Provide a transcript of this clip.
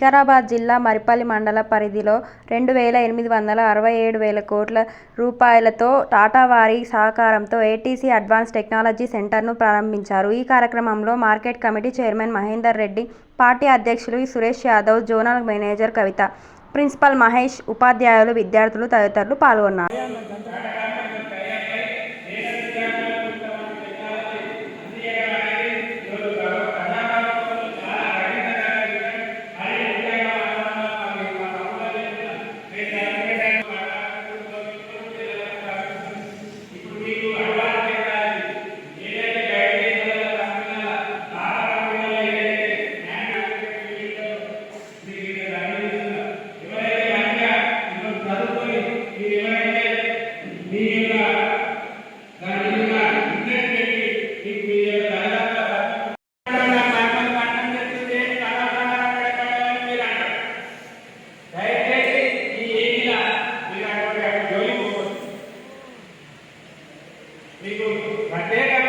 వికారాబాద్ జిల్లా మరిపల్లి మండల పరిధిలో 2,867 కోట్ల రూపాయలతో టాటా వారి సహకారంతో ఏటీసీ అడ్వాన్స్ టెక్నాలజీ సెంటర్ను ప్రారంభించారు. ఈ కార్యక్రమంలో market committee chairman Mahender Reddy, party అధ్యక్షులు సురేష్ యాదవ్, జోనల్ మేనేజర్ కవిత, ప్రిన్సిపల్ మహేష్, ఉపాధ్యాయులు, విద్యార్థులు తదితరులు పాల్గొన్నారు. మీకు ప్రత్యేక